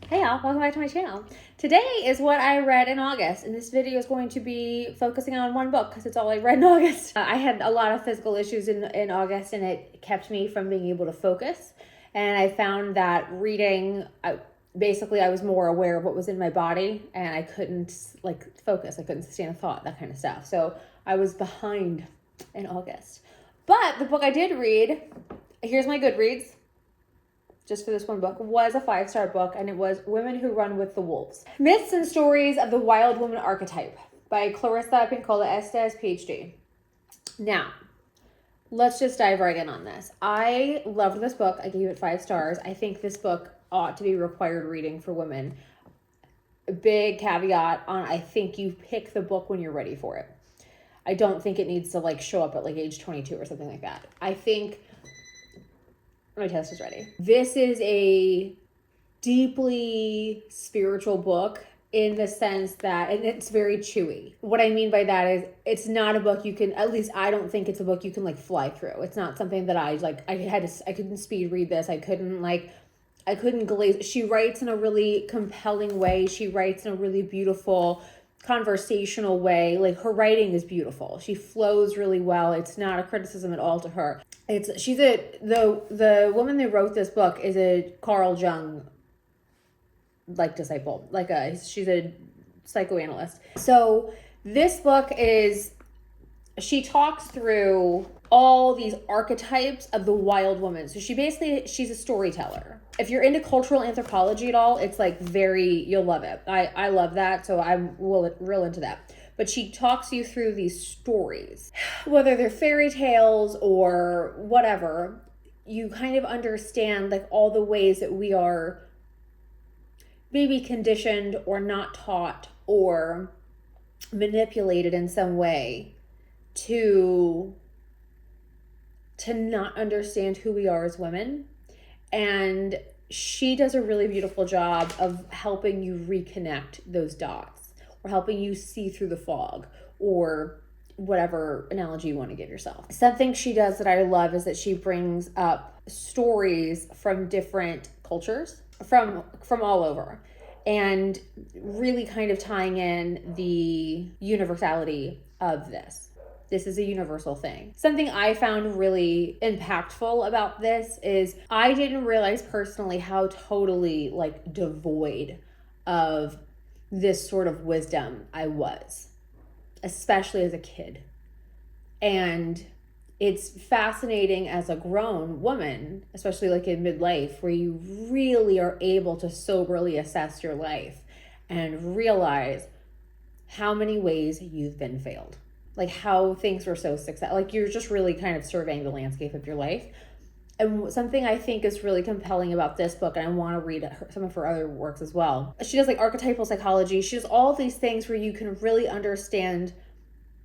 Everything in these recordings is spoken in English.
Hey y'all, welcome back to my channel. Today is what I read in August, and this video is going to be focusing on one book because it's all I read in August. I had a lot of physical issues in August, and it kept me from being able to focus. And I found that reading, basically I was more aware of what was in my body, and I couldn't focus. I couldn't sustain a thought, that kind of stuff. So I was behind in August. But the book I did read, here's my Goodreads, just for this one book, was a 5-star book, and it was Women Who Run with the Wolves. Myths and Stories of the Wild Woman Archetype by Clarissa Pinkola Estes, PhD. Now, let's just dive right in on this. I loved this book. I gave it 5 stars. I think this book ought to be required reading for women. A big caveat on, I think you pick the book when you're ready for it. I don't think it needs to show up at age 22 or something like that. I think my test is ready. This is a deeply spiritual book in the sense that, and it's very chewy. What I mean by that is it's not a book you can, at least I don't think it's a book you can fly through. It's not something that I couldn't speed read this. I couldn't glaze. She writes in a really compelling way. She writes in a really beautiful conversational way. Her writing is beautiful. She flows really well. It's not a criticism at all to her. The woman that wrote this book is a Carl Jung disciple. She's a psychoanalyst. So this book she talks through all these archetypes of the wild woman. So she's a storyteller. If you're into cultural anthropology at all, it's you'll love it. I love that, so I'm real into that. But she talks you through these stories, whether they're fairy tales or whatever. You kind of understand all the ways that we are maybe conditioned or not taught or manipulated in some way to not understand who we are as women. And she does a really beautiful job of helping you reconnect those dots, or helping you see through the fog, or whatever analogy you want to give yourself. Something she does that I love is that she brings up stories from different cultures, from all over, and really kind of tying in the universality of this. This is a universal thing. Something I found really impactful about this is I didn't realize personally how totally devoid of this sort of wisdom I was, especially as a kid. And it's fascinating as a grown woman, especially in midlife, where you really are able to soberly assess your life and realize how many ways you've been failed. How things were so successful. You're just really kind of surveying the landscape of your life. And something I think is really compelling about this book, and I want to read some of her other works as well. She does archetypal psychology. She does all these things where you can really understand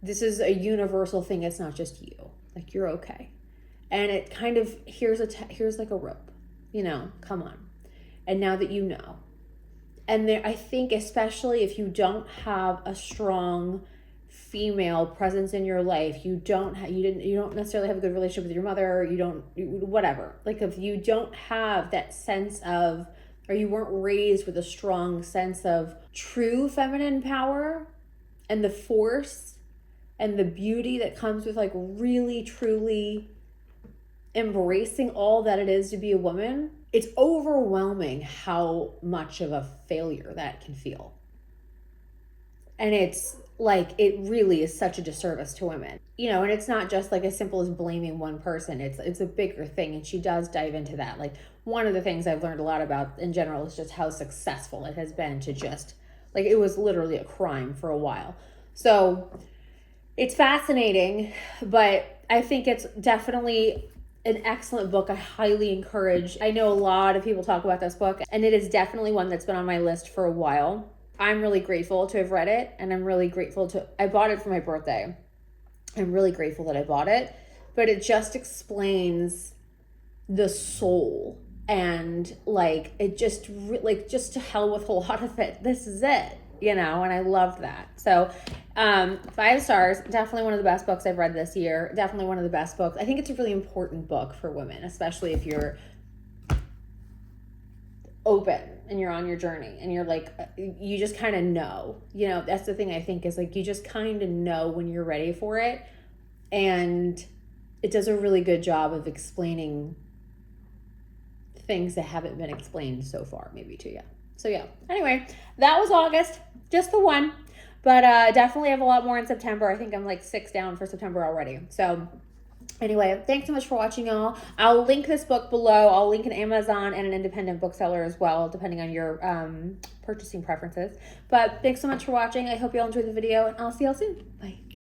this is a universal thing. It's not just you. You're okay. And it kind of, here's a rope, come on. And now that you know. And I think especially if you don't have a strong female presence in your life, you don't necessarily have a good relationship with your mother, whatever. If you don't have that sense of, or you weren't raised with a strong sense of true feminine power and the force and the beauty that comes with really truly embracing all that it is to be a woman, it's overwhelming how much of a failure that can feel. And it's it really is such a disservice to women, and it's not just as simple as blaming one person. It's a bigger thing. And she does dive into that. One of the things I've learned a lot about in general is just how successful it has been to just it was literally a crime for a while. So it's fascinating, but I think it's definitely an excellent book. I highly encourage. I know a lot of people talk about this book, and it is definitely one that's been on my list for a while. I'm really grateful to have read it, and I'm really grateful I bought it for my birthday. I'm really grateful that I bought it, but it just explains the soul, and it just just to hell with a lot of it. This is it, and I loved that. So 5 stars, definitely one of the best books I've read this year. Definitely one of the best books. I think it's a really important book for women, especially if you're open and you're on your journey and you're like, you just kind of know, you know, that's the thing I think is like, you just kind of know when you're ready for it. And it does a really good job of explaining things that haven't been explained so far, maybe to you. So yeah, anyway, that was August, just the one, but definitely have a lot more in September. I think I'm like 6 down for September already. So anyway, thanks so much for watching, y'all. I'll link this book below. I'll link an Amazon and an independent bookseller as well, depending on your purchasing preferences. But thanks so much for watching. I hope you all enjoyed the video, and I'll see y'all soon. Bye.